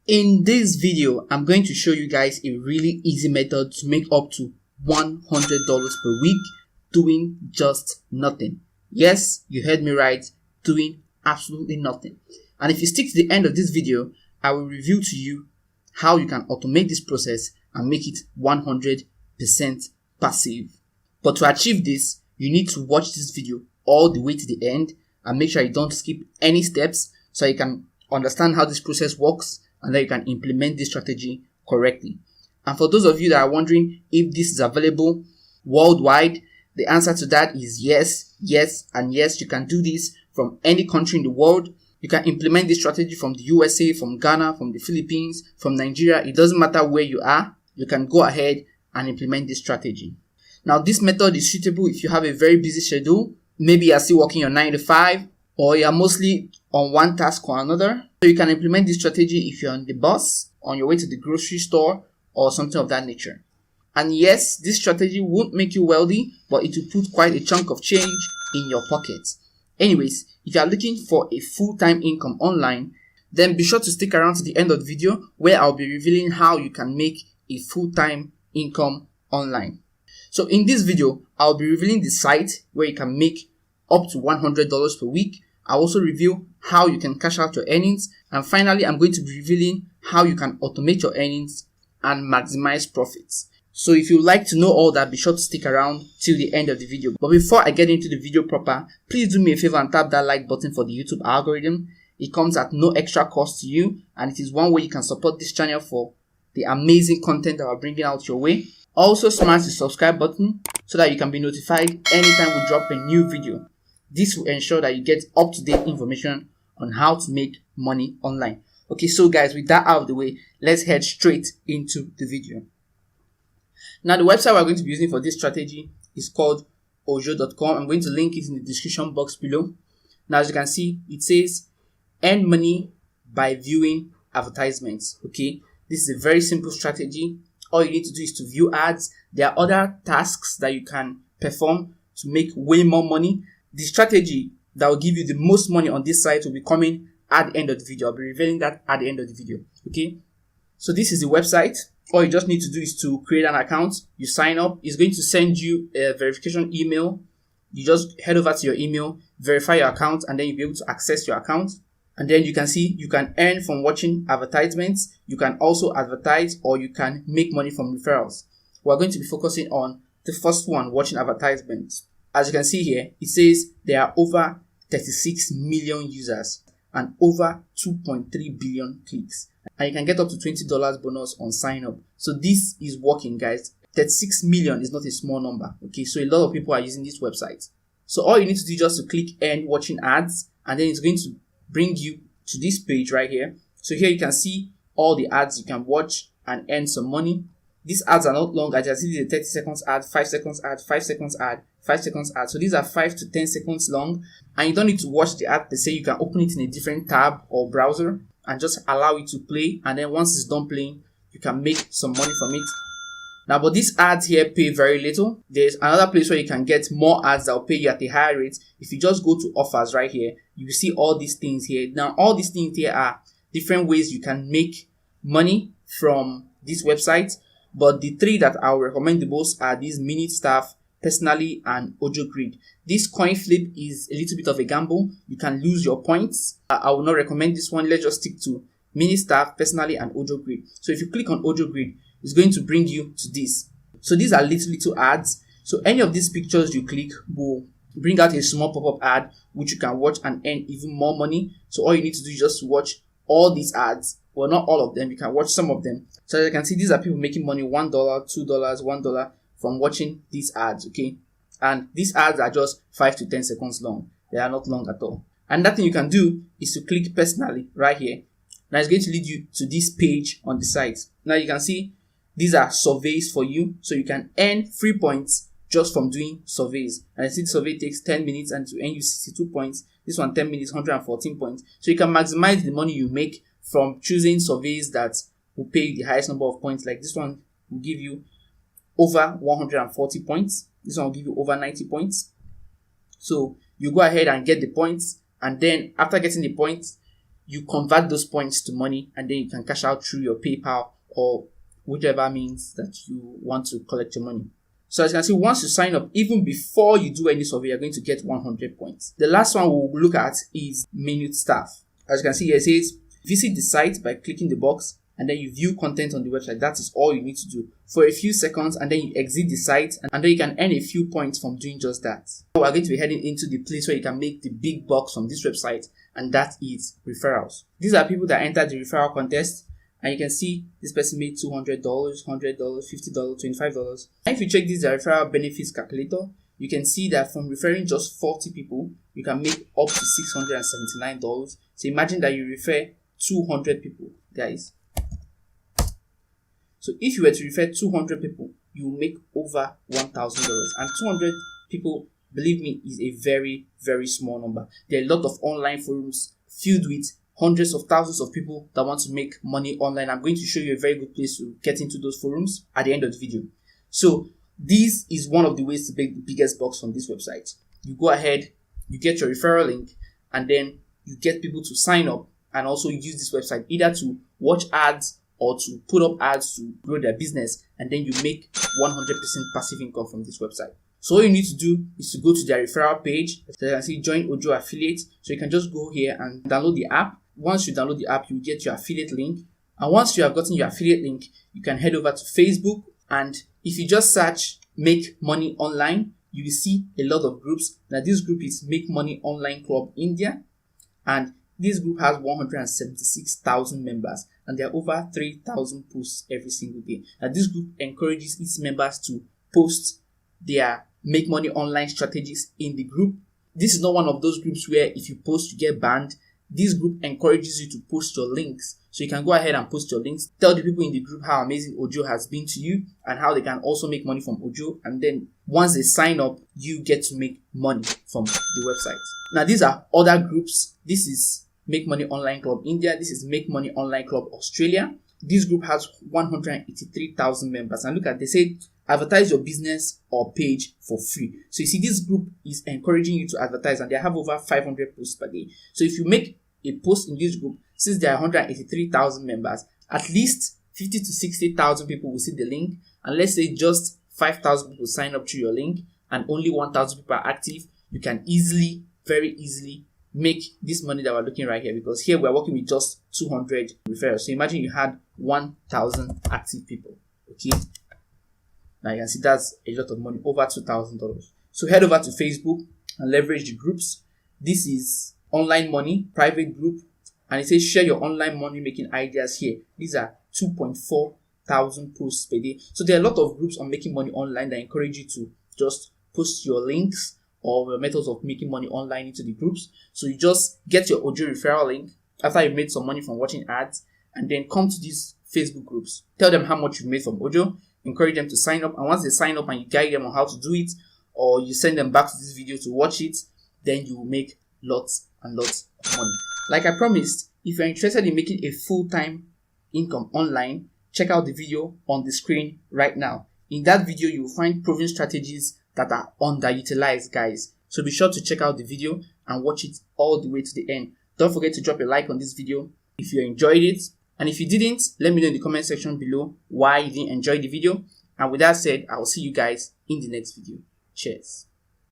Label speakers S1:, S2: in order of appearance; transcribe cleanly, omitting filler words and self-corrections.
S1: In this video, I'm going to show you guys a really easy method to make up to $100 per week doing just nothing. Yes, you heard me right, doing absolutely nothing. And if you stick to the end of this video, I will reveal to you how you can automate this process and make it 100% passive. But to achieve this, you need to watch this video all the way to the end and make sure you don't skip any steps so you can understand how this process works and then you can implement this strategy correctly. And for those of you that are wondering if this is available worldwide, the answer to that is yes, yes, and yes. You can do this from any country in the world. You can implement this strategy from the USA, from Ghana, from the Philippines, from Nigeria. It doesn't matter where you are. You can go ahead and implement this strategy. Now, this method is suitable if you have a very busy schedule. Maybe you're still working your 9 to 5 or you're mostly on one task or another. So you can implement this strategy if you're on the bus, on your way to the grocery store, or something of that nature. And yes, this strategy won't make you wealthy, but it will put quite a chunk of change in your pocket. Anyways, if you are looking for a full-time income online, then be sure to stick around to the end of the video where I'll be revealing how you can make a full-time income online. So in this video, I'll be revealing the site where you can make up to $100 per week. I'll also reveal how you can cash out your earnings. And finally, I'm going to be revealing how you can automate your earnings and maximize profits. So if you'd like to know all that, be sure to stick around till the end of the video. But before I get into the video proper, please do me a favor and tap that like button for the YouTube algorithm. It comes at no extra cost to you, and it is one way you can support this channel for the amazing content that we're bringing out your way. Also smash the subscribe button so that you can be notified anytime we drop a new video. This will ensure that you get up-to-date information on how to make money online. Okay, so guys, with that out of the way, let's head straight into the video. Now, the website we're going to be using for this strategy is called ojo.com. I'm going to link it in the description box below. Now, as you can see, it says earn money by viewing advertisements. Okay, this is a very simple strategy. All you need to do is to view ads. There are other tasks that you can perform to make way more money. The strategy that will give you the most money on this site will be coming at the end of the video. I'll be revealing that at the end of the video. Okay, so this is the website. All you just need to do is to create an account. You sign up. It's going to send you a verification email. You just head over to your email, verify your account, and then you'll be able to access your account. And then you can see you can earn from watching advertisements. You can also advertise, or you can make money from referrals. We're going to be focusing on the first one, watching advertisements. As you can see here, it says there are over 36 million users and over 2.3 billion clicks. And you can get up to $20 bonus on sign up. So this is working, guys. 36 million is not a small number. Okay, so a lot of people are using this website. So all you need to do is just to click earn watching ads, and then it's going to bring you to this page right here. So here you can see all the ads you can watch and earn some money. These ads are not long. As you can see, the 30 seconds ad, 5 seconds ad, 5 seconds ad, 5 seconds ad. So these are 5 to 10 seconds long, and you don't need to watch the ad per se. You can open it in a different tab or browser and just allow it to play. And then once it's done playing, you can make some money from it. Now, but these ads here pay very little. There's another place where you can get more ads that will pay you at a higher rate. If you just go to offers right here, you will see all these things here. Now, all these things here are different ways you can make money from this website. But the three that I will recommend the most are these Minute Staff, Personally, and Ojo Grid. This coin flip is a little bit of a gamble. You can lose your points. I will not recommend this one. Let's just stick to Minute Staff, Personally, and Ojo Grid. So if you click on Ojo Grid, it's going to bring you to this. So these are little ads. So any of these pictures you click will bring out a small pop-up ad which you can watch and earn even more money. So all you need to do is just watch all these ads. Well, not all of them. You can watch some of them. So as you can see, these are people making money $1, $2, $1 from watching these ads. Okay, and these ads are just 5 to 10 seconds long. They are not long at all. And that thing you can do is to click Personally right here. Now it's going to lead you to this page on the site. Now you can see these are surveys for you, so you can earn free points just from doing surveys. And I see the survey takes 10 minutes and to earn you 62 points. This one 10 minutes, 114 points. So you can maximize the money you make from choosing surveys that will pay you the highest number of points. Like this one will give you over 140 points. This one will give you over 90 points. So you go ahead and get the points, and then after getting the points, you convert those points to money, and then you can cash out through your PayPal or whichever means that you want to collect your money. So as you can see, once you sign up, even before you do any survey, you're going to get 100 points. The last one we'll look at is minute staff. As you can see here, it says visit the site by clicking the box, and then you view content on the website. That is all you need to do for a few seconds, and then you exit the site, and then you can earn a few points from doing just that. Now we're going to be heading into the place where you can make the big bucks from this website, and that is referrals. These are people that entered the referral contest, and you can see this person made $200, $100, $50, $25. And if you check this referral benefits calculator, you can see that from referring just 40 people, you can make up to $679. So imagine that you refer 200 people, guys. So if you were to refer 200 people, you will make over $1,000. And 200 people, believe me, is a very, very small number. There are a lot of online forums filled with hundreds of thousands of people that want to make money online. I'm going to show you a very good place to get into those forums at the end of the video. So this is one of the ways to make the biggest bucks from this website. You go ahead, you get your referral link, and then you get people to sign up and also use this website either to watch ads or to put up ads to grow their business, and then you make 100% passive income from this website. So all you need to do is to go to their referral page. So you can see join Ojo affiliate. So you can just go here and download the app. Once you download the app, you get your affiliate link. And once you have gotten your affiliate link, you can head over to Facebook. And if you just search Make Money Online, you will see a lot of groups. Now this group is Make Money Online Club India. And this group has 176,000 members. And there are over 3,000 posts every single day. Now this group encourages its members to post their Make Money Online strategies in the group. This is not one of those groups where if you post, you get banned. This group encourages you to post your links. So you can go ahead and post your links. Tell the people in the group how amazing Ojo has been to you and how they can also make money from Ojo. And then once they sign up, you get to make money from the website. Now these are other groups. This is Make Money Online Club India. This is Make Money Online Club Australia. This group has 183,000 members. And look at, they say advertise your business or page for free. So you see, this group is encouraging you to advertise, and they have over 500 posts per day. So if you make a post in this group, since there are 183,000 members, at least 50 to 60,000 people will see the link. And let's say just 5,000 people sign up to your link and only 1,000 people are active, you can easily, very easily make this money that we're looking right here, because here we're working with just 200 referrals. So imagine you had 1,000 active people. Okay. Now you can see that's a lot of money, over $2,000. So head over to Facebook and leverage the groups. This is online money, private group, and it says share your online money making ideas here. These are 2.4 thousand posts per day. So there are a lot of groups on making money online that encourage you to just post your links or your methods of making money online into the groups. So you just get your Ojo referral link after you've made some money from watching ads, and then come to these Facebook groups. Tell them how much you've made from Ojo. Encourage them to sign up, and once they sign up and you guide them on how to do it, or you send them back to this video to watch it, then you will make lots and lots of money. Like I promised, if you're interested in making a full-time income online, check out the video on the screen right now. In that video, you will find proven strategies that are underutilized, guys. So be sure to check out the video and watch it all the way to the end. Don't forget to drop a like on this video if you enjoyed it. And if you didn't, let me know in the comment section below why you didn't enjoy the video. And with that said, I will see you guys in the next video. Cheers.